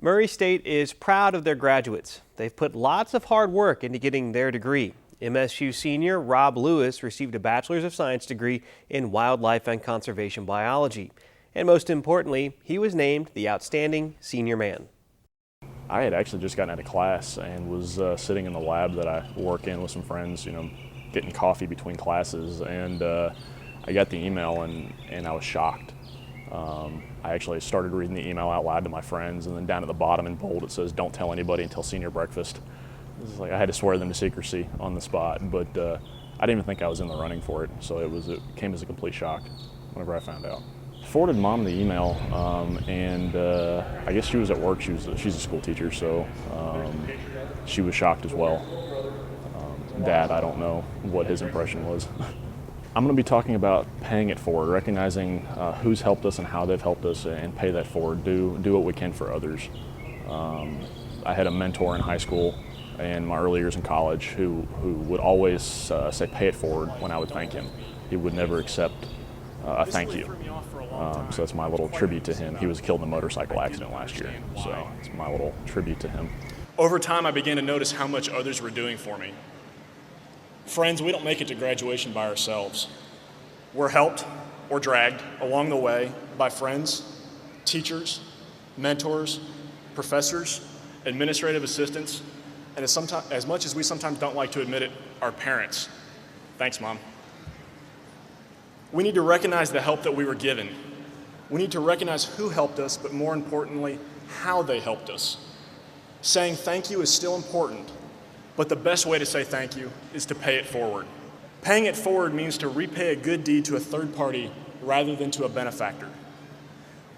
Murray State is proud of their graduates. They've put lots of hard work into getting their degree. MSU Senior Rob Lewis received a Bachelor's of Science degree in Wildlife and Conservation Biology. And most importantly, he was named the Outstanding Senior Man. I had actually just gotten out of class and was sitting in the lab that I work in with some friends, getting coffee between classes, and I got the email and I was shocked. I actually started reading the email out loud to my friends, and then down at the bottom in bold it says, "Don't tell anybody until senior breakfast." This is like I had to swear them to secrecy on the spot, but I didn't even think I was in the running for it, so it came as a complete shock whenever I found out. Forwarded mom the email, and I guess she was at work. She's a school teacher, so she was shocked as well. Dad, I don't know what his impression was. I'm going to be talking about paying it forward, recognizing who's helped us and how they've helped us, and pay that forward. Do what we can for others. I had a mentor in high school and my early years in college who would always say pay it forward when I would thank him. He would never accept a thank you. So that's my little tribute to him. He was killed in a motorcycle accident last year, so it's my little tribute to him. Over time, I began to notice how much others were doing for me. Friends, we don't make it to graduation by ourselves. We're helped or dragged along the way by friends, teachers, mentors, professors, administrative assistants, and as much as we sometimes don't like to admit it, our parents. Thanks, Mom. We need to recognize the help that we were given. We need to recognize who helped us, but more importantly, how they helped us. Saying thank you is still important, but the best way to say thank you is to pay it forward. Paying it forward means to repay a good deed to a third party rather than to a benefactor.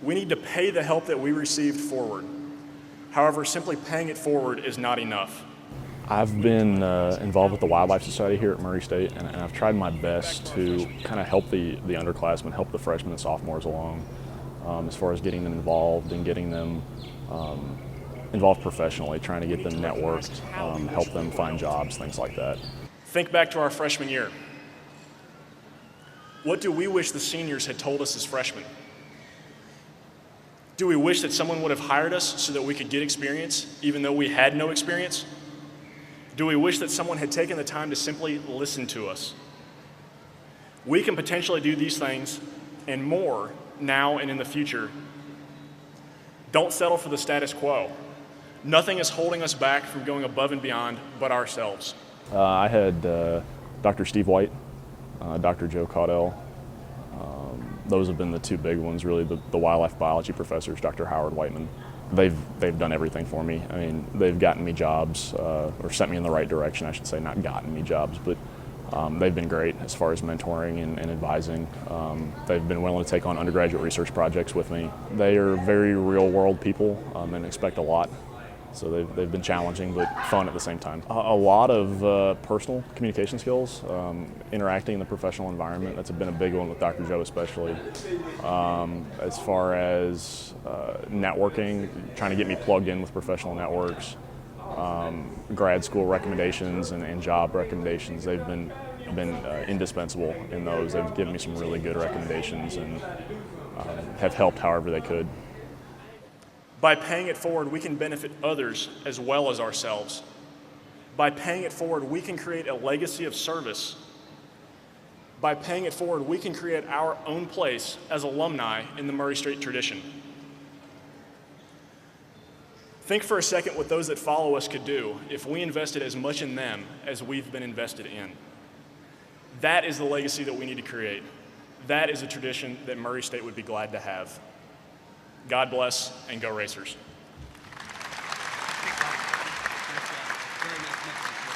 We need to pay the help that we received forward. However, simply paying it forward is not enough. I've been involved with the Wildlife Society here at Murray State, and I've tried my best to kind of help the underclassmen, help the freshmen and sophomores along as far as getting them involved and getting them involved professionally, trying to get them networked, help them find jobs, things like that. Think back to our freshman year. What do we wish the seniors had told us as freshmen? Do we wish that someone would have hired us so that we could get experience, even though we had no experience? Do we wish that someone had taken the time to simply listen to us? We can potentially do these things and more now and in the future. Don't settle for the status quo. Nothing is holding us back from going above and beyond but ourselves. I had Dr. Steve White, Dr. Joe Caudell. Those have been the two big ones, really, the wildlife biology professors, Dr. Howard Whiteman. They've done everything for me. I mean, they've gotten me jobs, or sent me in the right direction, I should say, not gotten me jobs, but they've been great as far as mentoring and advising. They've been willing to take on undergraduate research projects with me. They are very real-world people and expect a lot. So they've been challenging but fun at the same time. A lot of personal communication skills, interacting in the professional environment. That's been a big one with Dr. Joe especially. As far as networking, trying to get me plugged in with professional networks, grad school recommendations and job recommendations. They've been indispensable in those. They've given me some really good recommendations and have helped however they could. By paying it forward, we can benefit others as well as ourselves. By paying it forward, we can create a legacy of service. By paying it forward, we can create our own place as alumni in the Murray State tradition. Think for a second what those that follow us could do if we invested as much in them as we've been invested in. That is the legacy that we need to create. That is a tradition that Murray State would be glad to have. God bless, and go Racers.